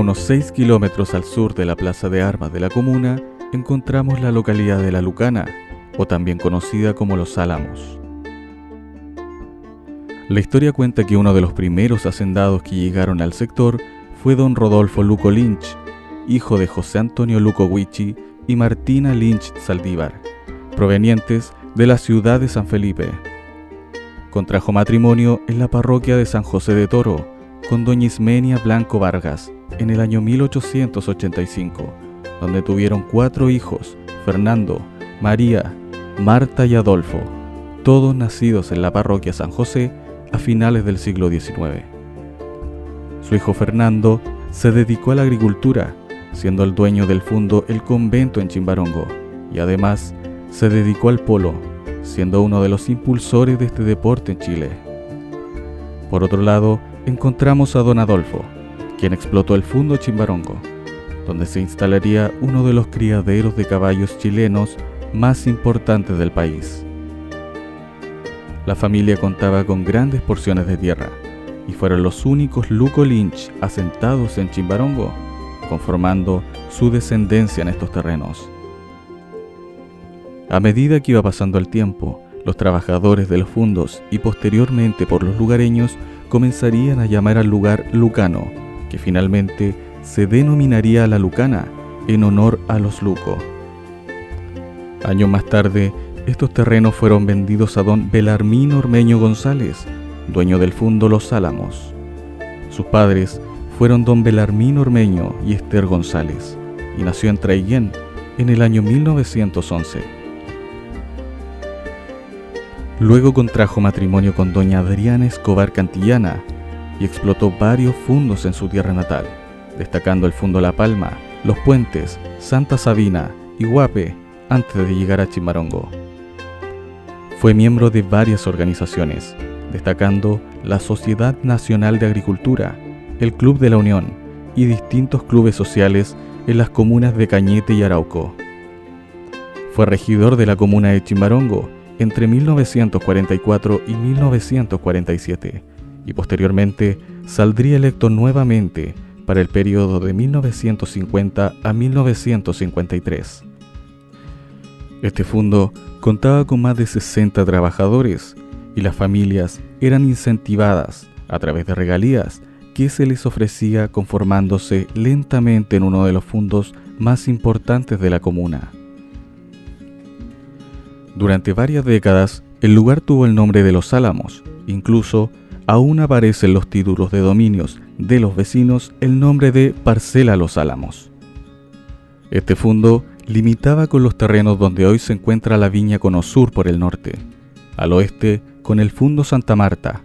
unos 6 kilómetros al sur de la plaza de armas de la comuna, encontramos la localidad de La Lucana, o también conocida como Los Álamos. La historia cuenta que uno de los primeros hacendados que llegaron al sector fue don Rodolfo Luco Lynch, hijo de José Antonio Luco Huichi y Martina Lynch Saldívar, provenientes de la ciudad de San Felipe. Contrajo matrimonio en la parroquia de San José de Toro con doña Ismenia Blanco Vargas en el año 1885, donde tuvieron 4 hijos: Fernando, María, Marta y Adolfo, todos nacidos en la parroquia San José a finales del siglo XIX. Su hijo Fernando se dedicó a la agricultura, siendo el dueño del fundo El Convento en Chimbarongo, y además se dedicó al polo, siendo uno de los impulsores de este deporte en Chile. Por otro lado, encontramos a don Adolfo, quien explotó el fundo Chimbarongo, donde se instalaría uno de los criaderos de caballos chilenos más importantes del país. La familia contaba con grandes porciones de tierra, y fueron los únicos Luco Lynch asentados en Chimbarongo, conformando su descendencia en estos terrenos. A medida que iba pasando el tiempo, los trabajadores de los fundos y posteriormente por los lugareños comenzarían a llamar al lugar Lucano, que finalmente se denominaría La Lucana en honor a los Luco. Años más tarde, estos terrenos fueron vendidos a don Belarmino Ormeño González, dueño del fundo Los Álamos. Sus padres fueron don Belarmino Ormeño y Esther González, y nació en Traiguén en el año 1911. Luego contrajo matrimonio con doña Adriana Escobar Cantillana y explotó varios fundos en su tierra natal, destacando el fundo La Palma, Los Puentes, Santa Sabina y Guape antes de llegar a Chimbarongo. Fue miembro de varias organizaciones, destacando la Sociedad Nacional de Agricultura, el Club de la Unión y distintos clubes sociales en las comunas de Cañete y Arauco. Fue regidor de la comuna de Chimbarongo entre 1944 y 1947, y posteriormente saldría electo nuevamente para el periodo de 1950 a 1953. Este fundo contaba con más de 60 trabajadores y las familias eran incentivadas a través de regalías que se les ofrecía, conformándose lentamente en uno de los fundos más importantes de la comuna. Durante varias décadas, el lugar tuvo el nombre de Los Álamos. Incluso aún aparece en los títulos de dominios de los vecinos el nombre de Parcela Los Álamos. Este fundo limitaba con los terrenos donde hoy se encuentra la viña Cono Sur por el norte, al oeste con el fundo Santa Marta,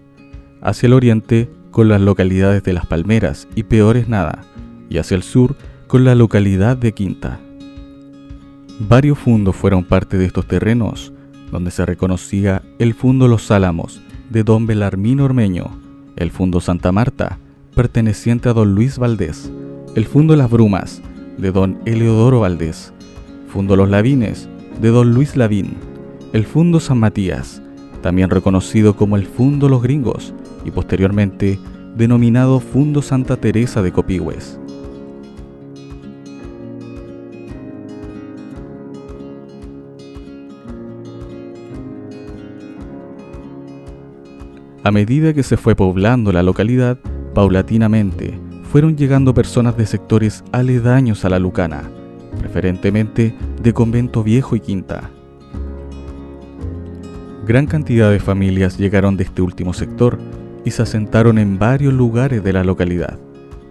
hacia el oriente con las localidades de Las Palmeras y Peores Nada, y hacia el sur con la localidad de Quinta. Varios fundos fueron parte de estos terrenos, donde se reconocía el fundo Los Álamos de don Belarmino Ormeño, el fundo Santa Marta, perteneciente a don Luis Valdés, el fundo Las Brumas, de don Eleodoro Valdés, fundo Los Lavines, de don Luis Lavín, el fundo San Matías, también reconocido como el fundo Los Gringos, y posteriormente denominado fundo Santa Teresa de Copihue. A medida que se fue poblando la localidad, paulatinamente fueron llegando personas de sectores aledaños a La Lucana, preferentemente de Convento Viejo y Quinta. Gran cantidad de familias llegaron de este último sector y se asentaron en varios lugares de la localidad,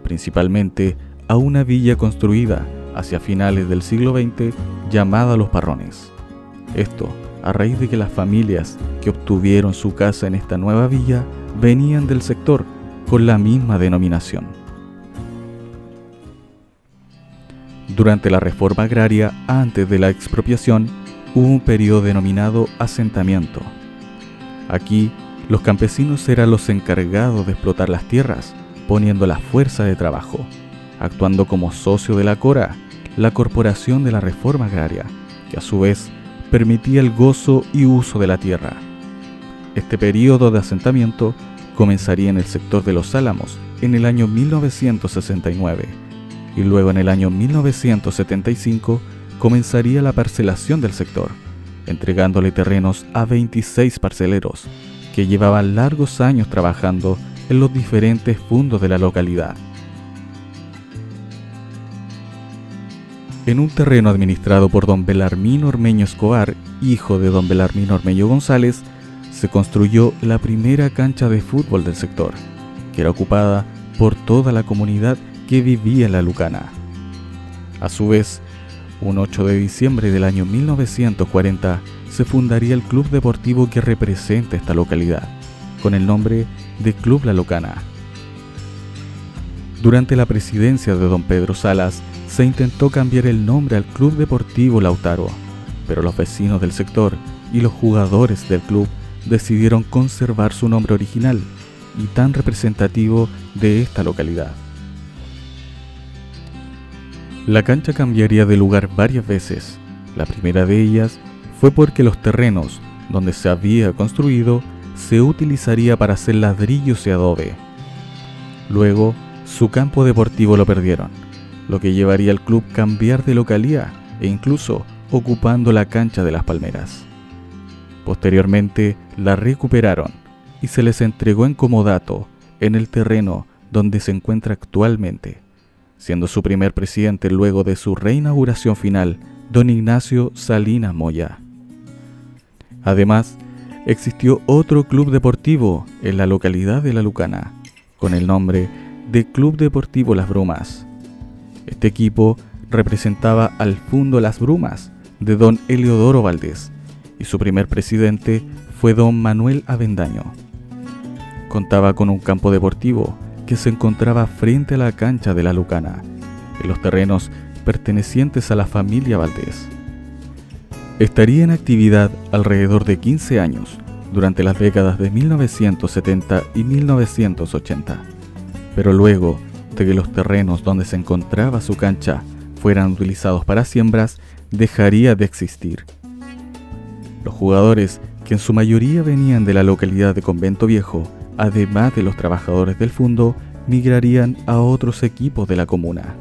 principalmente a una villa construida hacia finales del siglo XX llamada Los Parrones. Esto a raíz de que las familias que obtuvieron su casa en esta nueva villa venían del sector con la misma denominación. Durante la reforma agraria, antes de la expropiación, hubo un periodo denominado asentamiento. Aquí, los campesinos eran los encargados de explotar las tierras, poniendo la fuerza de trabajo, actuando como socio de la CORA, la Corporación de la Reforma Agraria, que a su vez permitía el gozo y uso de la tierra. Este periodo de asentamiento comenzaría en el sector de Los Álamos en el año 1969 y luego en el año 1975 comenzaría la parcelación del sector, entregándole terrenos a 26 parceleros que llevaban largos años trabajando en los diferentes fundos de la localidad. En un terreno administrado por don Belarmino Ormeño Escobar, hijo de don Belarmino Ormeño González, se construyó la primera cancha de fútbol del sector, que era ocupada por toda la comunidad que vivía en La Lucana. A su vez, un 8 de diciembre del año 1940 se fundaría el club deportivo que representa esta localidad, con el nombre de Club La Lucana. Durante la presidencia de don Pedro Salas, se intentó cambiar el nombre al Club Deportivo Lautaro, pero los vecinos del sector y los jugadores del club decidieron conservar su nombre original y tan representativo de esta localidad. La cancha cambiaría de lugar varias veces. La primera de ellas fue porque los terrenos donde se había construido se utilizaría para hacer ladrillos y adobe. Luego, su campo deportivo lo perdieron, lo que llevaría al club a cambiar de localidad e incluso ocupando la cancha de Las Palmeras. Posteriormente la recuperaron y se les entregó en comodato en el terreno donde se encuentra actualmente, siendo su primer presidente luego de su reinauguración final don Ignacio Salinas Moya. Además, existió otro club deportivo en la localidad de La Lucana, con el nombre de Club Deportivo Las Brumas. Este equipo representaba al Fundo Las Brumas de don Eliodoro Valdés y su primer presidente fue don Manuel Avendaño. Contaba con un campo deportivo que se encontraba frente a la cancha de La Lucana, en los terrenos pertenecientes a la familia Valdés. Estaría en actividad alrededor de 15 años durante las décadas de 1970 y 1980, pero luego de que los terrenos donde se encontraba su cancha fueran utilizados para siembras, dejaría de existir. Los jugadores, que en su mayoría venían de la localidad de Convento Viejo, además de los trabajadores del fundo, migrarían a otros equipos de la comuna.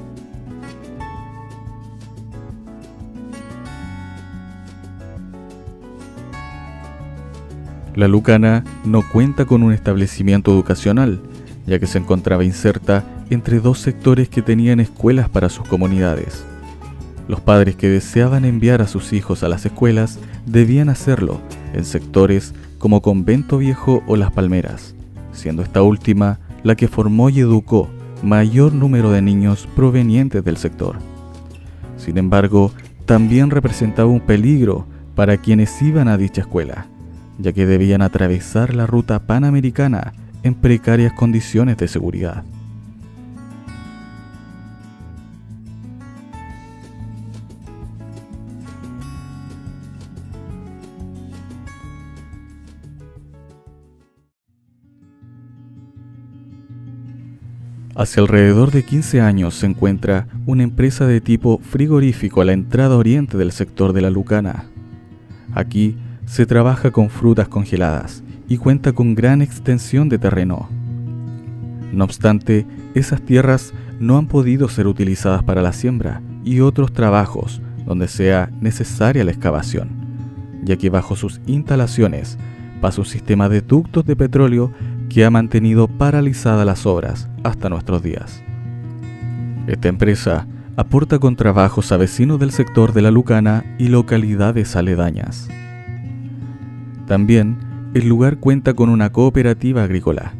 La Lucana no cuenta con un establecimiento educacional, ya que se encontraba inserta entre dos sectores que tenían escuelas para sus comunidades. Los padres que deseaban enviar a sus hijos a las escuelas debían hacerlo en sectores como Convento Viejo o Las Palmeras, siendo esta última la que formó y educó mayor número de niños provenientes del sector. Sin embargo, también representaba un peligro para quienes iban a dicha escuela, ya que debían atravesar la ruta panamericana en precarias condiciones de seguridad. Hacia alrededor de 15 años se encuentra una empresa de tipo frigorífico a la entrada oriente del sector de La Lucana. Aquí se trabaja con frutas congeladas y cuenta con gran extensión de terreno. No obstante, esas tierras no han podido ser utilizadas para la siembra y otros trabajos donde sea necesaria la excavación, ya que bajo sus instalaciones pasa un sistema de ductos de petróleo que ha mantenido paralizadas las obras hasta nuestros días. Esta empresa aporta con trabajos a vecinos del sector de La Lucana y localidades aledañas. También el lugar cuenta con una cooperativa agrícola,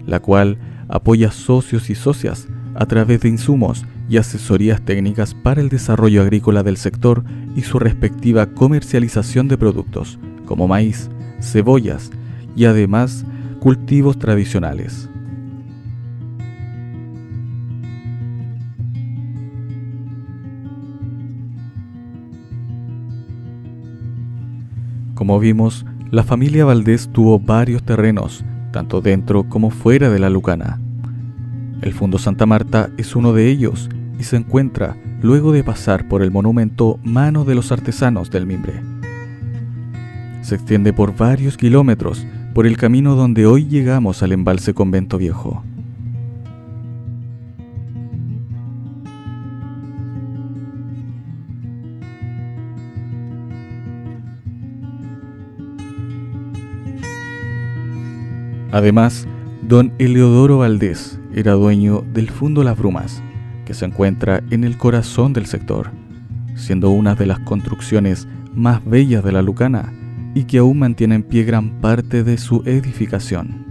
la cual apoya socios y socias a través de insumos y asesorías técnicas para el desarrollo agrícola del sector y su respectiva comercialización de productos como maíz, cebollas y además cultivos tradicionales. Como vimos, la familia Valdés tuvo varios terrenos, tanto dentro como fuera de La Lucana. El Fundo Santa Marta es uno de ellos y se encuentra luego de pasar por el monumento Mano de los Artesanos del Mimbre. Se extiende por varios kilómetros por el camino donde hoy llegamos al embalse Convento Viejo. Además, don Eleodoro Valdés era dueño del Fundo Las Brumas, que se encuentra en el corazón del sector, siendo una de las construcciones más bellas de la Lucana y que aún mantiene en pie gran parte de su edificación.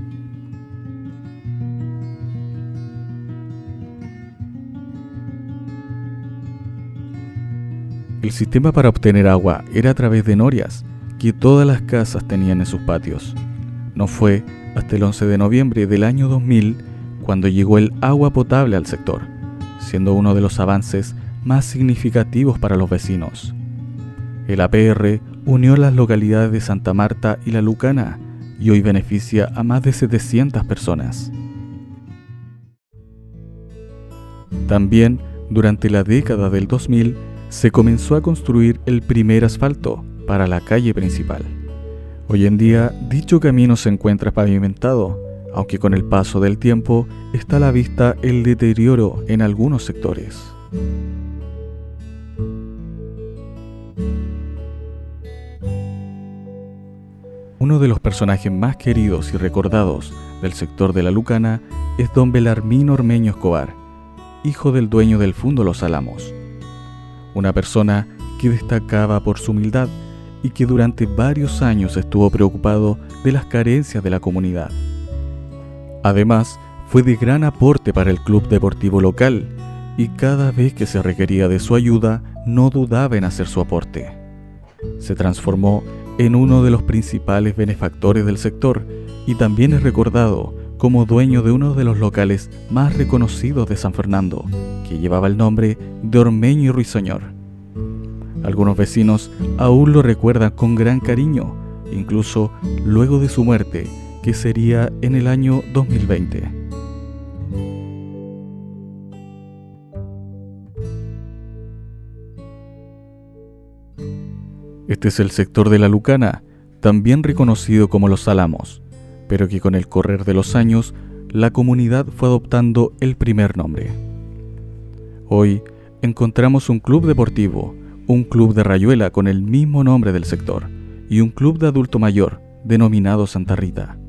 El sistema para obtener agua era a través de norias, que todas las casas tenían en sus patios. No fue hasta el 11 de noviembre del año 2000 cuando llegó el agua potable al sector, siendo uno de los avances más significativos para los vecinos. El APR unió las localidades de Santa Marta y La Lucana y hoy beneficia a más de 700 personas. También, durante la década del 2000, se comenzó a construir el primer asfalto para la calle principal. Hoy en día, dicho camino se encuentra pavimentado, aunque con el paso del tiempo está a la vista el deterioro en algunos sectores. Uno de los personajes más queridos y recordados del sector de La Lucana es don Belarmino Ormeño Escobar, hijo del dueño del Fundo Los Álamos. Una persona que destacaba por su humildad y que durante varios años estuvo preocupado de las carencias de la comunidad. Además, fue de gran aporte para el club deportivo local y cada vez que se requería de su ayuda, no dudaba en hacer su aporte. Se transformó en uno de los principales benefactores del sector y también es recordado como dueño de uno de los locales más reconocidos de San Fernando, que llevaba el nombre de Ormeño y Ruiseñor. Algunos vecinos aún lo recuerdan con gran cariño, incluso luego de su muerte, que sería en el año 2020. Este es el sector de La Lucana, también reconocido como Los Álamos, pero que con el correr de los años, la comunidad fue adoptando el primer nombre. Hoy encontramos un club deportivo, un club de rayuela con el mismo nombre del sector y un club de adulto mayor denominado Santa Rita.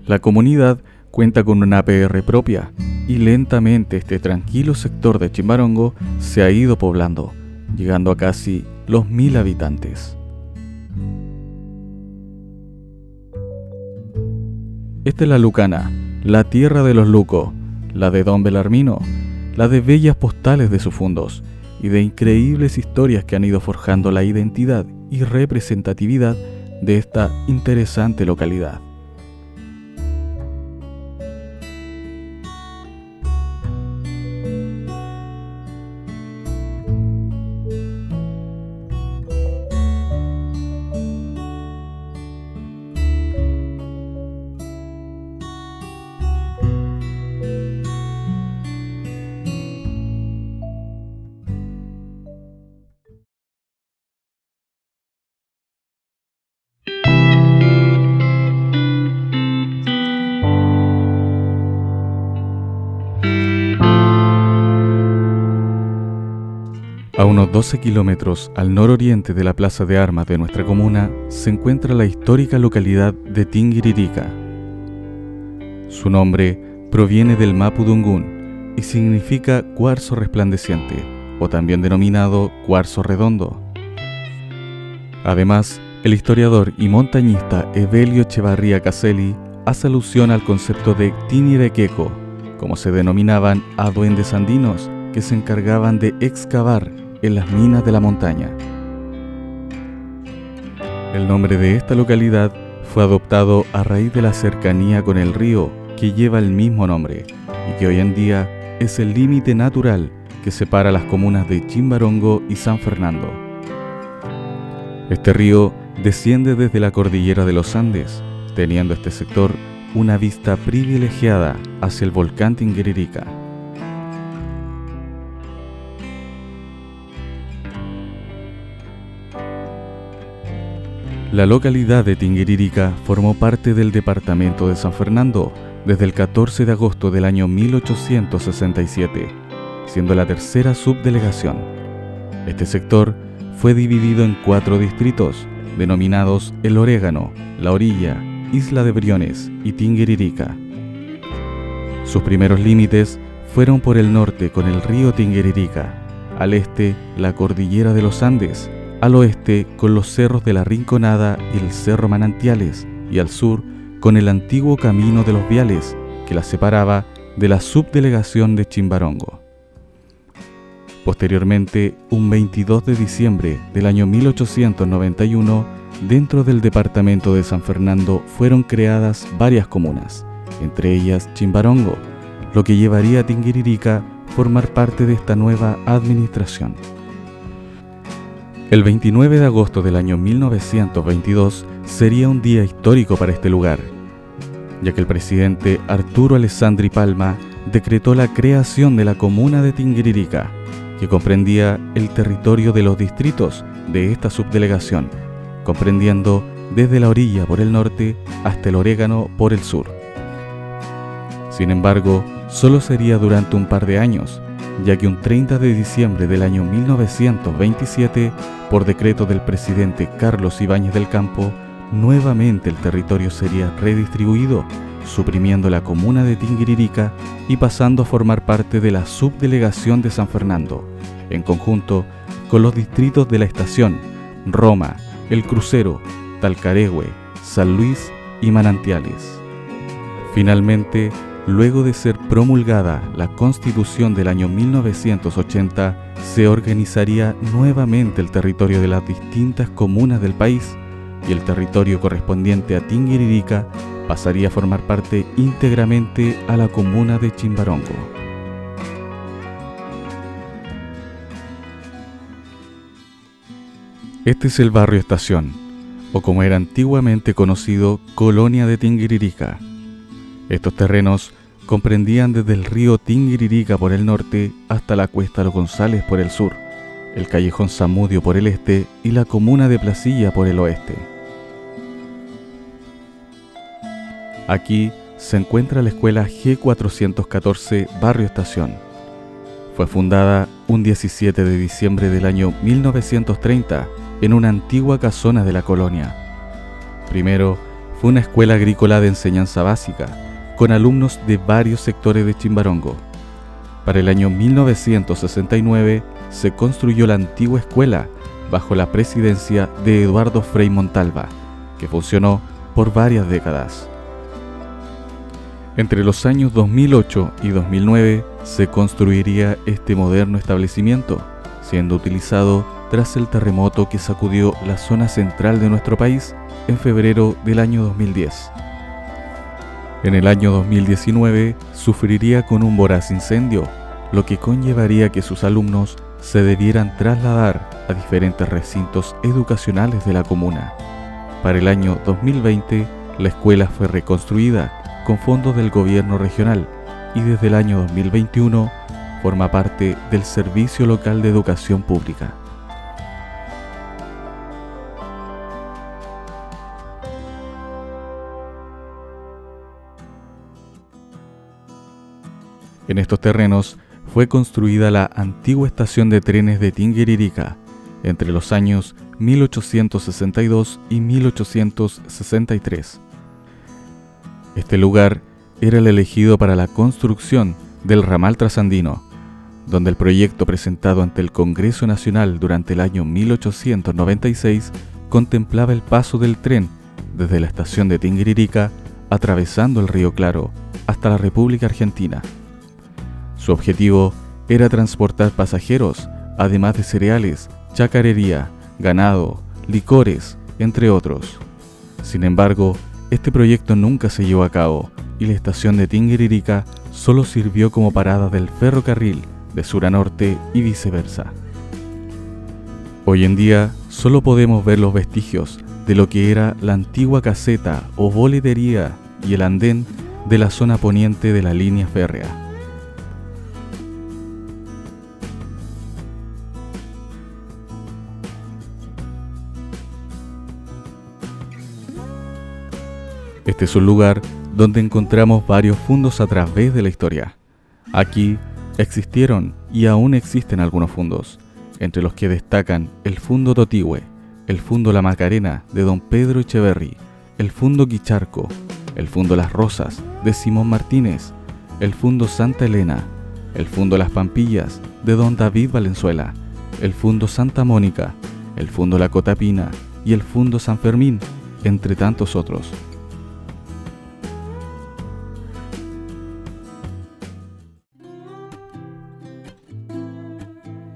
La comunidad cuenta con una APR propia y lentamente este tranquilo sector de Chimbarongo se ha ido poblando, llegando a casi los 1000 habitantes. Esta es La Lucana, la tierra de los Lucos, la de don Belarmino, la de bellas postales de sus fundos y de increíbles historias que han ido forjando la identidad y representatividad de esta interesante localidad. A unos 12 kilómetros al nororiente de la plaza de armas de nuestra comuna se encuentra la histórica localidad de Tinguiririca. Su nombre proviene del mapudungún y significa cuarzo resplandeciente, o también denominado cuarzo redondo. Además, el historiador y montañista Evelio Echevarría Caselli hace alusión al concepto de Tinirequeco, como se denominaban a duendes andinos que se encargaban de excavar en las minas de la montaña. El nombre de esta localidad fue adoptado a raíz de la cercanía con el río que lleva el mismo nombre y que hoy en día es el límite natural que separa las comunas de Chimbarongo y San Fernando. Este río desciende desde la cordillera de los Andes, teniendo este sector una vista privilegiada hacia el volcán Tinguiririca. La localidad de Tinguiririca formó parte del departamento de San Fernando desde el 14 de agosto del año 1867, siendo la tercera subdelegación. Este sector fue dividido en 4 distritos, denominados El Orégano, La Orilla, Isla de Briones y Tinguiririca. Sus primeros límites fueron por el norte con el río Tinguiririca, al este la cordillera de los Andes, al oeste con los cerros de la Rinconada y el Cerro Manantiales, y al sur con el antiguo Camino de los Viales, que la separaba de la subdelegación de Chimbarongo. Posteriormente, un 22 de diciembre del año 1891, dentro del departamento de San Fernando fueron creadas varias comunas, entre ellas Chimbarongo, lo que llevaría a Tinguiririca a formar parte de esta nueva administración. El 29 de agosto del año 1922 sería un día histórico para este lugar, ya que el presidente Arturo Alessandri Palma decretó la creación de la comuna de Tinguiririca, que comprendía el territorio de los distritos de esta subdelegación, comprendiendo desde la orilla por el norte hasta el Orégano por el sur. Sin embargo, solo sería durante un par de años, ya que un 30 de diciembre del año 1927, por decreto del presidente Carlos Ibáñez del Campo, nuevamente el territorio sería redistribuido, suprimiendo la comuna de Tinguiririca y pasando a formar parte de la subdelegación de San Fernando, en conjunto con los distritos de La Estación, Roma, El Crucero, Talcaregüe, San Luis y Manantiales. Finalmente, luego de ser promulgada la Constitución del año 1980, se organizaría nuevamente el territorio de las distintas comunas del país, y el territorio correspondiente a Tinguiririca pasaría a formar parte íntegramente a la comuna de Chimbarongo. Este es el barrio Estación, o como era antiguamente conocido, Colonia de Tinguiririca. Estos terrenos comprendían desde el río Tinguiririca por el norte hasta la Cuesta Los González por el sur, el Callejón Zamudio por el este y la comuna de Placilla por el oeste. Aquí se encuentra la escuela G414 Barrio Estación. Fue fundada un 17 de diciembre del año 1930 en una antigua casona de la colonia. Primero fue una escuela agrícola de enseñanza básica, con alumnos de varios sectores de Chimbarongo. Para el año 1969 se construyó la antigua escuela bajo la presidencia de Eduardo Frei Montalva, que funcionó por varias décadas. Entre los años 2008 y 2009 se construiría este moderno establecimiento, siendo utilizado tras el terremoto que sacudió la zona central de nuestro país en febrero del año 2010. En el año 2019 sufriría con un voraz incendio, lo que conllevaría que sus alumnos se debieran trasladar a diferentes recintos educacionales de la comuna. Para el año 2020, la escuela fue reconstruida con fondos del gobierno regional y desde el año 2021 forma parte del Servicio Local de Educación Pública. En estos terrenos fue construida la antigua estación de trenes de Tinguiririca entre los años 1862 y 1863. Este lugar era el elegido para la construcción del ramal trasandino, donde el proyecto presentado ante el Congreso Nacional durante el año 1896 contemplaba el paso del tren desde la estación de Tinguiririca, atravesando el río Claro, hasta la República Argentina. Su objetivo era transportar pasajeros, además de cereales, chacarería, ganado, licores, entre otros. Sin embargo, este proyecto nunca se llevó a cabo y la estación de Tinguiririca solo sirvió como parada del ferrocarril de sur a norte y viceversa. Hoy en día solo podemos ver los vestigios de lo que era la antigua caseta o boletería y el andén de la zona poniente de la línea férrea. Este es un lugar donde encontramos varios fundos a través de la historia. Aquí existieron y aún existen algunos fundos, entre los que destacan el Fundo Totigüe, el Fundo La Macarena de don Pedro Echeverri, el Fundo Quicharco, el Fundo Las Rosas de Simón Martínez, el Fundo Santa Elena, el Fundo Las Pampillas de don David Valenzuela, el Fundo Santa Mónica, el Fundo La Cotapina y el Fundo San Fermín, entre tantos otros.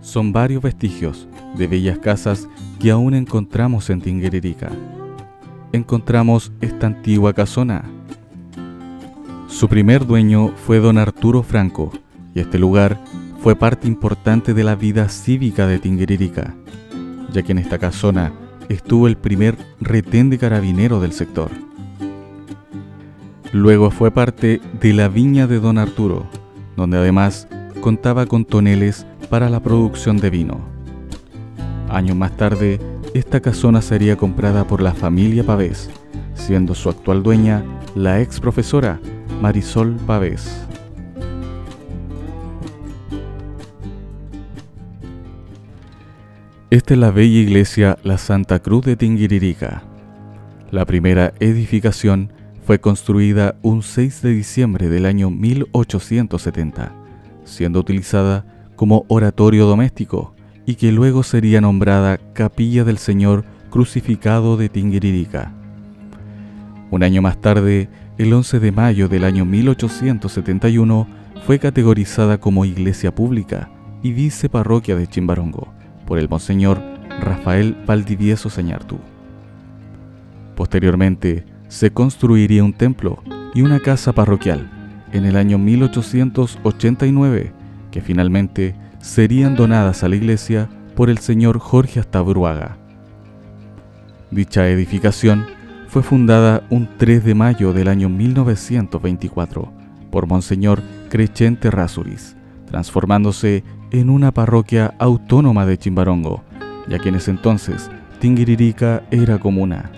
Son varios vestigios de bellas casas que aún encontramos en Tinguiririca. Encontramos esta antigua casona. Su primer dueño fue don Arturo Franco, y este lugar fue parte importante de la vida cívica de Tinguiririca, ya que en esta casona estuvo el primer retén de carabinero del sector. Luego fue parte de la viña de don Arturo, donde además contaba con toneles para la producción de vino. Años más tarde, esta casona sería comprada por la familia Pavés, siendo su actual dueña la ex profesora Marisol Pavés. Esta es la bella iglesia La Santa Cruz de Tinguiririca. La primera edificación fue construida un 6 de diciembre del año 1870, siendo utilizada como oratorio doméstico y que luego sería nombrada Capilla del Señor Crucificado de Tinguiririca. Un año más tarde, el 11 de mayo del año 1871, fue categorizada como iglesia pública y viceparroquia de Chimbarongo por el monseñor Rafael Valdivieso Sañartu. Posteriormente, se construiría un templo y una casa parroquial en el año 1889, que finalmente serían donadas a la iglesia por el señor Jorge Astabruaga. Dicha edificación fue fundada un 3 de mayo del año 1924 por monseñor Crescente Rasuris, transformándose en una parroquia autónoma de Chimbarongo, ya que en ese entonces Tinguiririca era comuna.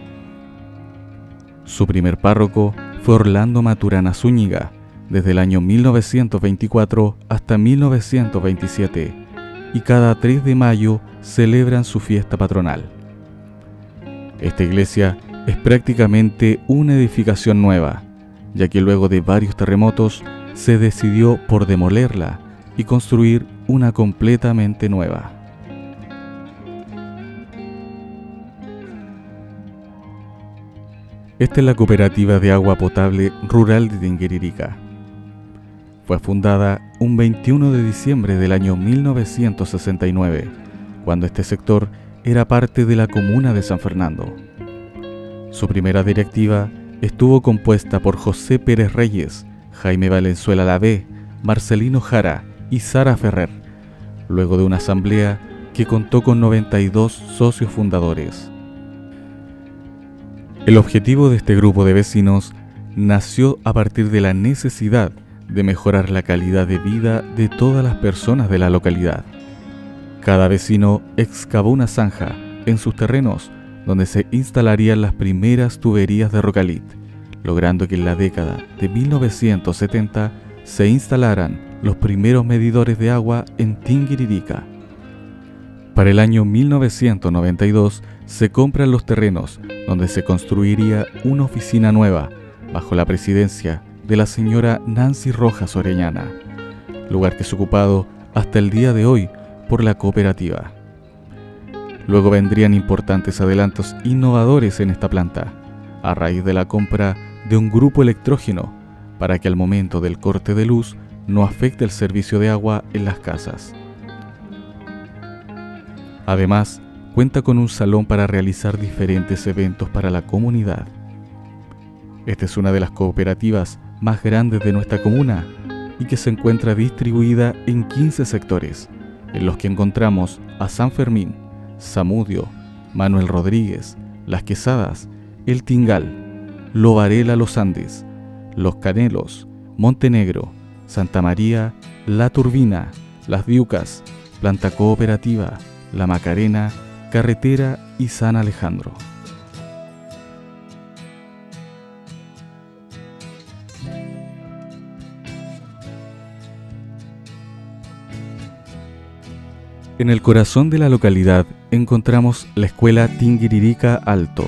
Su primer párroco fue Orlando Maturana Zúñiga, desde el año 1924 hasta 1927, y cada 3 de mayo celebran su fiesta patronal. Esta iglesia es prácticamente una edificación nueva, ya que luego de varios terremotos se decidió por demolerla y construir una completamente nueva. Esta es la Cooperativa de Agua Potable Rural de Tinguiririca. Fue fundada un 21 de diciembre del año 1969, cuando este sector era parte de la comuna de San Fernando. Su primera directiva estuvo compuesta por José Pérez Reyes, Jaime Valenzuela Lavé, Marcelino Jara y Sara Ferrer, luego de una asamblea que contó con 92 socios fundadores. El objetivo de este grupo de vecinos nació a partir de la necesidad de mejorar la calidad de vida de todas las personas de la localidad. Cada vecino excavó una zanja en sus terrenos donde se instalarían las primeras tuberías de Rocalit, logrando que en la década de 1970 se instalaran los primeros medidores de agua en Tinguiririca. Para el año 1992 se compran los terrenos donde se construiría una oficina nueva bajo la presidencia de la señora Nancy Rojas Orellana, lugar que es ocupado hasta el día de hoy por la cooperativa. Luego vendrían importantes adelantos innovadores en esta planta, a raíz de la compra de un grupo electrógeno para que al momento del corte de luz no afecte el servicio de agua en las casas. Además, cuenta con un salón para realizar diferentes eventos para la comunidad. Esta es una de las cooperativas más grandes de nuestra comuna y que se encuentra distribuida en 15 sectores, en los que encontramos a San Fermín, Zamudio, Manuel Rodríguez, Las Quesadas, El Tingal, Lo Varela Los Andes, Los Canelos, Montenegro, Santa María, La Turbina, Las Diucas, Planta Cooperativa, La Macarena, Carretera y San Alejandro. En el corazón de la localidad encontramos la Escuela Tinguiririca Alto.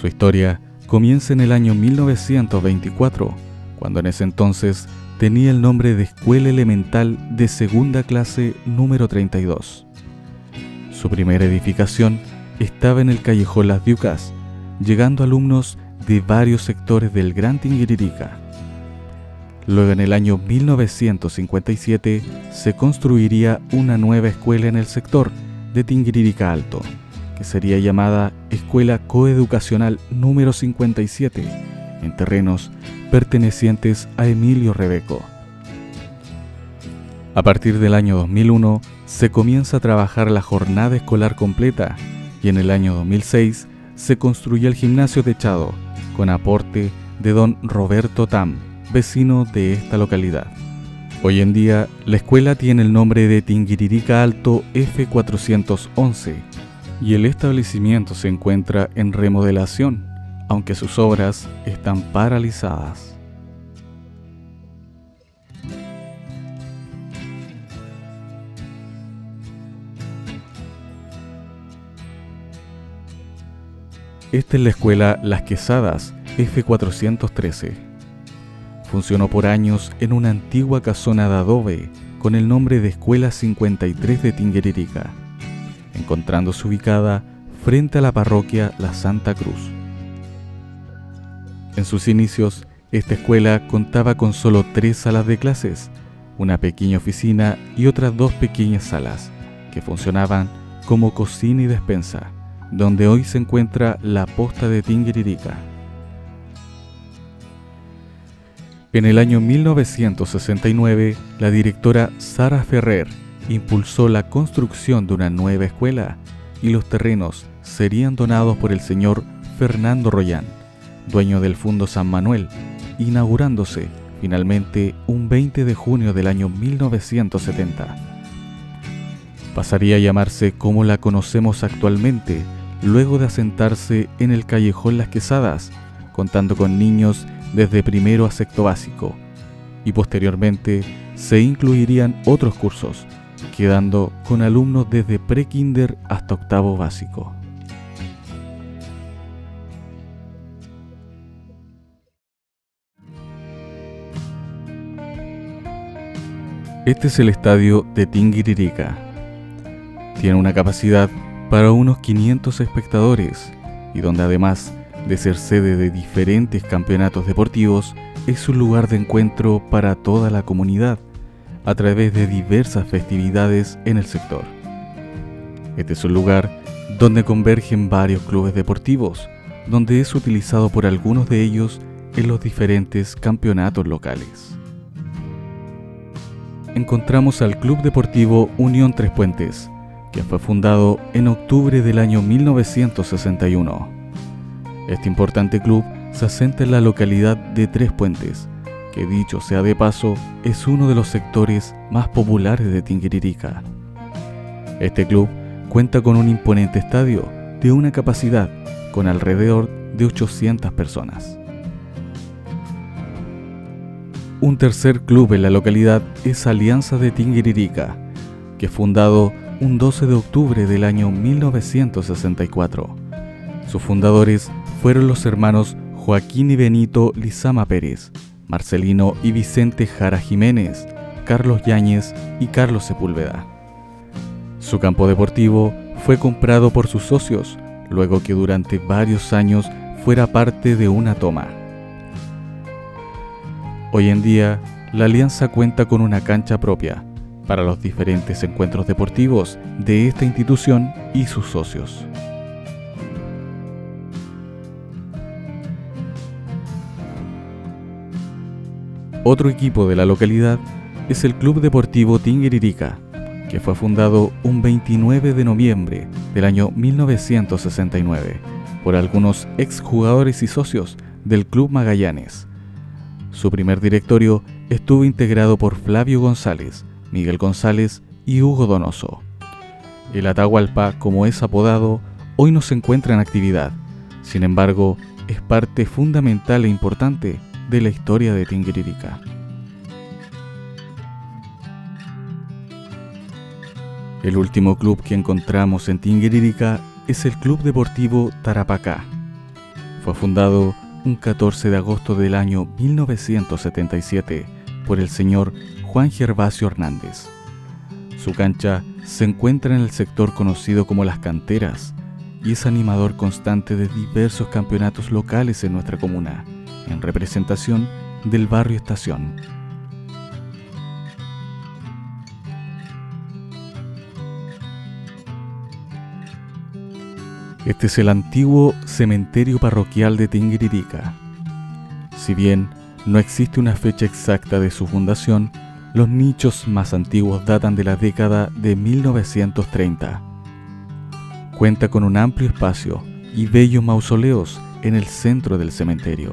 Su historia comienza en el año 1924, cuando en ese entonces tenía el nombre de Escuela Elemental de Segunda Clase número 32. Su primera edificación estaba en el callejón Las Diucas, llegando alumnos de varios sectores del Gran Tinguiririca. Luego, en el año 1957, se construiría una nueva escuela en el sector de Tinguiririca Alto, que sería llamada Escuela Coeducacional número 57, en terrenos pertenecientes a Emilio Rebeco. A partir del año 2001, se comienza a trabajar la jornada escolar completa y en el año 2006 se construye el gimnasio techado, con aporte de don Roberto Tam, vecino de esta localidad. Hoy en día, la escuela tiene el nombre de Tinguiririca Alto F411 y el establecimiento se encuentra en remodelación, aunque sus obras están paralizadas. Esta es la escuela Las Quesadas F413. Funcionó por años en una antigua casona de adobe con el nombre de Escuela 53 de Tinguiririca, encontrándose ubicada frente a la parroquia La Santa Cruz. En sus inicios, esta escuela contaba con solo 3 salas de clases, una pequeña oficina y otras 2 pequeñas salas, que funcionaban como cocina y despensa, donde hoy se encuentra la posta de Tinguiririca. En el año 1969, la directora Sara Ferrer impulsó la construcción de una nueva escuela y los terrenos serían donados por el señor Fernando Royán, dueño del Fundo San Manuel, inaugurándose finalmente un 20 de junio del año 1970. Pasaría a llamarse como la conocemos actualmente, luego de asentarse en el callejón Las Quesadas, contando con niños desde primero a sexto básico, y posteriormente se incluirían otros cursos, quedando con alumnos desde pre-kinder hasta octavo básico. Este es el estadio de Tinguiririca. Tiene una capacidad para unos 500 espectadores y donde además de ser sede de diferentes campeonatos deportivos, es un lugar de encuentro para toda la comunidad a través de diversas festividades en el sector. Este es un lugar donde convergen varios clubes deportivos, donde es utilizado por algunos de ellos en los diferentes campeonatos locales. Encontramos al Club Deportivo Unión Tres Puentes, que fue fundado en octubre del año 1961. Este importante club se asenta en la localidad de Tres Puentes, que dicho sea de paso, es uno de los sectores más populares de Tinguiririca. Este club cuenta con un imponente estadio de una capacidad con alrededor de 800 personas. Un tercer club en la localidad es Alianza de Tinguiririca, que fundado un 12 de octubre del año 1964. Sus fundadores fueron los hermanos Joaquín y Benito Lizama Pérez, Marcelino y Vicente Jara Jiménez, Carlos Yáñez y Carlos Sepúlveda. Su campo deportivo fue comprado por sus socios, luego que durante varios años fuera parte de una toma. Hoy en día, la Alianza cuenta con una cancha propia para los diferentes encuentros deportivos de esta institución y sus socios. Otro equipo de la localidad es el Club Deportivo Tinguiririca, que fue fundado un 29 de noviembre del año 1969 por algunos exjugadores y socios del Club Magallanes. Su primer directorio estuvo integrado por Flavio González, Miguel González y Hugo Donoso. El Atahualpa, como es apodado, hoy no se encuentra en actividad. Sin embargo, es parte fundamental e importante de la historia de Tinguiririca. El último club que encontramos en Tinguiririca es el Club Deportivo Tarapacá. Fue fundado un 14 de agosto del año 1977 por el señor Juan Gervasio Hernández. Su cancha se encuentra en el sector conocido como Las Canteras y es animador constante de diversos campeonatos locales en nuestra comuna, en representación del barrio Estación. Este es el antiguo cementerio parroquial de Tinguiririca. Si bien no existe una fecha exacta de su fundación, los nichos más antiguos datan de la década de 1930. Cuenta con un amplio espacio y bellos mausoleos en el centro del cementerio.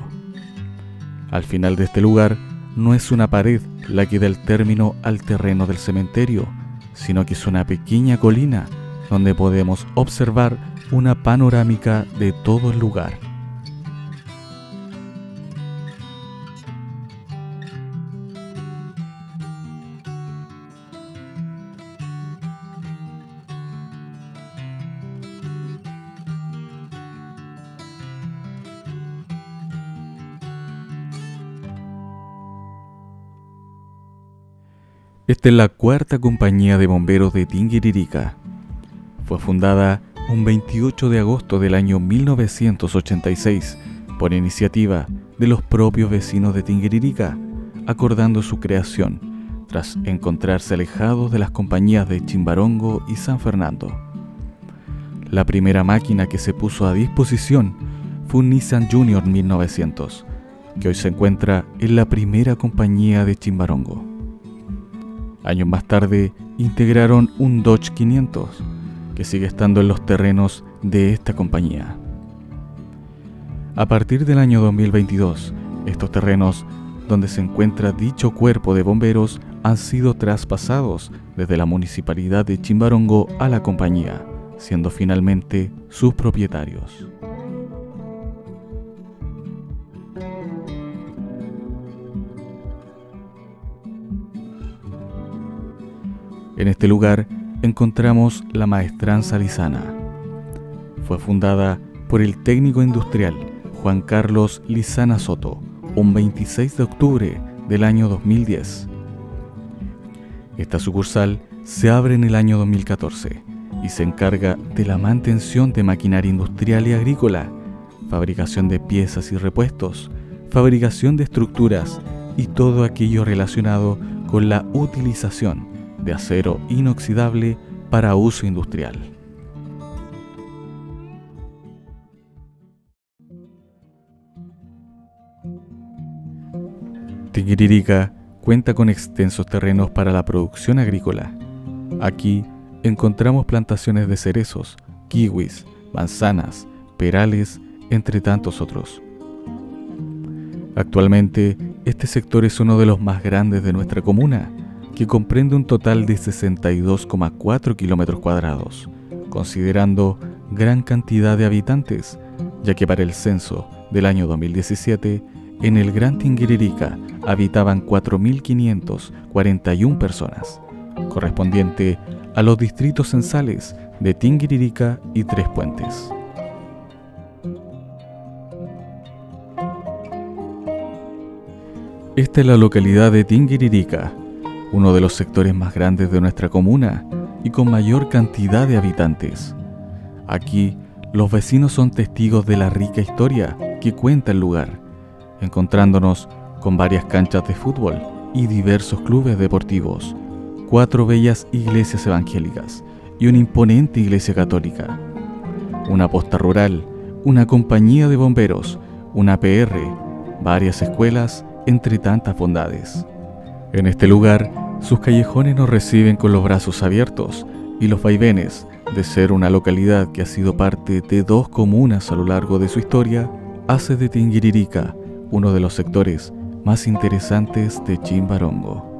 Al final de este lugar no es una pared la que da el término al terreno del cementerio, sino que es una pequeña colina donde podemos observar una panorámica de todo el lugar. Esta es la cuarta compañía de bomberos de Tinguiririca. Fue fundada un 28 de agosto del año 1986 por iniciativa de los propios vecinos de Tinguiririca, acordando su creación tras encontrarse alejados de las compañías de Chimbarongo y San Fernando. La primera máquina que se puso a disposición fue un Nissan Junior 1900, que hoy se encuentra en la primera compañía de Chimbarongo. Años más tarde integraron un Dodge 500, que sigue estando en los terrenos de esta compañía. A partir del año 2022, estos terrenos donde se encuentra dicho cuerpo de bomberos han sido traspasados desde la municipalidad de Chimbarongo a la compañía, siendo finalmente sus propietarios. En este lugar encontramos la Maestranza Lizana. Fue fundada por el técnico industrial Juan Carlos Lizana Soto un 26 de octubre del año 2010. Esta sucursal se abre en el año 2014 y se encarga de la mantención de maquinaria industrial y agrícola, fabricación de piezas y repuestos, fabricación de estructuras y todo aquello relacionado con la utilización de acero inoxidable para uso industrial. Tinguiririca cuenta con extensos terrenos para la producción agrícola. Aquí encontramos plantaciones de cerezos, kiwis, manzanas, perales, entre tantos otros. Actualmente, este sector es uno de los más grandes de nuestra comuna, que comprende un total de 62,4 kilómetros cuadrados, considerando gran cantidad de habitantes, ya que para el censo del año 2017, en el Gran Tinguiririca habitaban 4.541 personas, correspondiente a los distritos censales de Tinguiririca y Tres Puentes. Esta es la localidad de Tinguiririca, uno de los sectores más grandes de nuestra comuna y con mayor cantidad de habitantes. Aquí, los vecinos son testigos de la rica historia que cuenta el lugar, encontrándonos con varias canchas de fútbol y diversos clubes deportivos, 4 bellas iglesias evangélicas y una imponente iglesia católica, una posta rural, una compañía de bomberos, una PR, varias escuelas, entre tantas bondades. En este lugar, sus callejones nos reciben con los brazos abiertos y los vaivenes de ser una localidad que ha sido parte de 2 comunas a lo largo de su historia, hace de Tinguiririca uno de los sectores más interesantes de Chimbarongo.